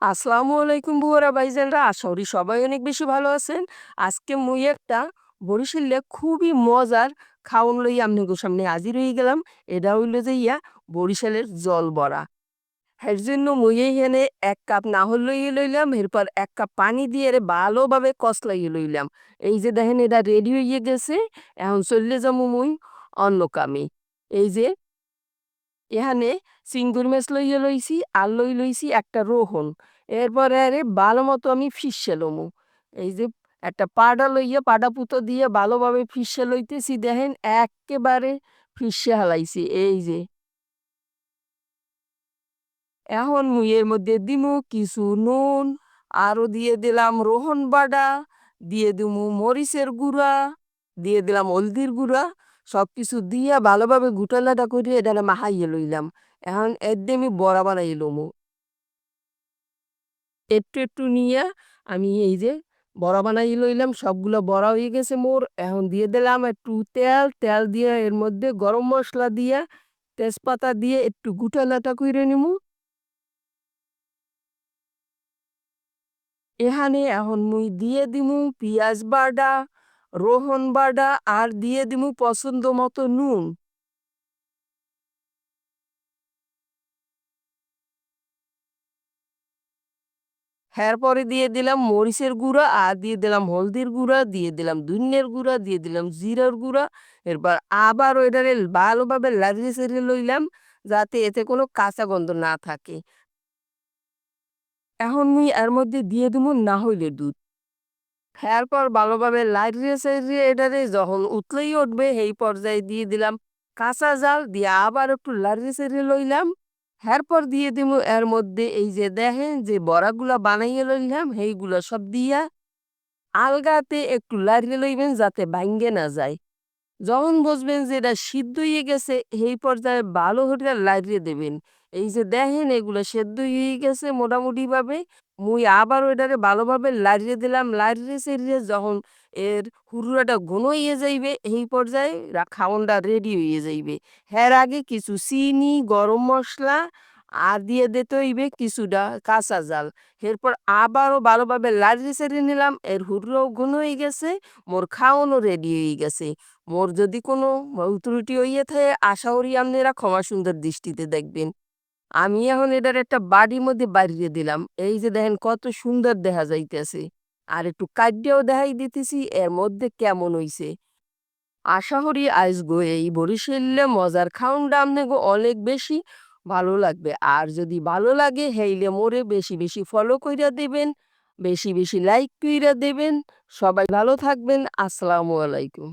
আসসালামু আলাইকুম বুয়ারা ভাইজানরা। আশা করি সবাই অনেক বেশি ভালো আছেন। আজকে মুই একটা বরিশালে খুবই মজার খাওন লইয়া আপনাদের সামনে হাজির হয়ে গেলাম। এটা হইল যে বরিশালের জল বড়া। এর জন্য মুই এইখানে ১ কাপ নাহর লইয়া লইলাম, এরপর ১ কাপ পানি দিয়ে এরে ভালোভাবে কষলাইয়া লইলাম। এই যে দেখেন এটা রেডি হইয়া গেছে। এখন চইলে যামু মুই অন্য কামে। এই যে এখানে চিংড়ি মাছ লইয়া লইছি আর লইছি একটা রোহন। এরপরে আরে ভালো মতো আমি ফিশে লমু। এই যে একটা পাডা লইয়া পাডা পুতো দিয়ে ভালোভাবে ফিশে লইতেছি দেখেন এক্কেবারে ফিশে হালাইছি এই যে। এখন মুই এর মধ্যে দিমু কিছু নুন, আরো দিয়ে দিলাম রোহন বাডা, দিয়ে দিমু মরিচের গুঁড়া, দিয়ে দিলাম হলদির গুঁড়া। সবকিছু দিয়া ভালোভাবে গুটালাটা করে এটারে মাখাইয়ে লইলাম। এখন এর দিয়ে আমি বড়া বানাই লমু। একটু নিয়া আমি এই যে বড়া বানাই লইলাম। সবগুলো বড়া হয়ে গেছে মোর। এখন দিয়ে দিলাম একটু তেল, তেল দিয়ে এর মধ্যে গরম মসলা দিয়া, তেজপাতা দিয়ে একটু গুটালাটা কইরে নিমু। এখানে এখন মুই দিয়ে দিমু পিঁয়াজ বাটা, রোহন বাটা আর দিয়ে দিমু পছন্দ মতো নুন। এরপরে দিয়ে দিলাম মরিচের গুঁড়া আর দিয়ে দিলাম হলদির গুঁড়া, দিয়ে দিলাম ধনিয়ার গুঁড়া, দিয়ে দিলাম জিরার গুঁড়া। এরপর আবার ওইটারে ভালোভাবে লাড়িয়ে চাড়িয়ে লইলাম যাতে এতে কোনো কাঁচা গন্ধ না থাকে। এখন মুই এর মধ্যে দিয়ে দিমু না হইলে দুধ। এরপর ভালোভাবে লাড়িয়ে চাড়িয়ে এটারে যখন উতলেই উঠবে সেই পর্যায়ে দিয়ে দিলাম কাঁচা জাল দিয়ে আবার একটু লাড়িয়ে চাড়িয়ে লইলাম। এরপর দিয়ে দিমু এর মধ্যে এই যে দেখেন যে বড়াগুলা বানাইয়া লইলাম সেইগুলা সব দিয়া আলগাতে একটু লাড়িয়ে লইবেন যাতে ভাইঙ্গে না যায়। যখন বুঝবেন যে এটা সিদ্ধ হয়ে গেছে সেই পর্যায়ে ভালো করে লাড়িয়ে দেবেন। এই যে দেখেন এগুলো সেদ্ধ হয়ে গেছে মোটামুটিভাবে। মুই আবার ওইটারে ভালোভাবে লাড়িয়ে দিলাম। লাড়িয়ে চাড়িয়ে যখন এর হুড়ুরাটা ঘন হয়ে যাইবে এই পর্যায়ে খাওনটা রেডি হয়ে যাইবে। এর আগে কিছু চিনি, গরম মসলা আর দিয়ে দিতে হইবে কিছুটা কাঁচা জাল। এরপর আবারও ভালোভাবে লাড়িয়ে চাড়িয়ে নিলাম। এর হুড়ুরাও ঘন হয়ে গেছে, মোর খাওনও রেডি হয়ে গেছে। মোর যদি কোনো ভুল ত্রুটি হইয়া থাকে আশা করি আপনারা ক্ষমা সুন্দর দৃষ্টিতে দেখবেন। আমি এখন এটার একটা বাটির মধ্যে বাড়িয়ে দিলাম। এই যে দেখেন কত সুন্দর দেখা যাইতেছে। আর একটু কাইট্টাও দেখাই দিতেছি এর মধ্যে কেমন হইছে। আশা করি আইসগো এই বরিশালে মজার খাউনটা আপনাকে অনেক বেশি ভালো লাগবে। আর যদি ভালো লাগে হেইলে মোরে বেশি বেশি ফলো কইরা দিবেন, বেশি বেশি লাইক কইরা দিবেন। সবাই ভালো থাকবেন। আসসালামু আলাইকুম।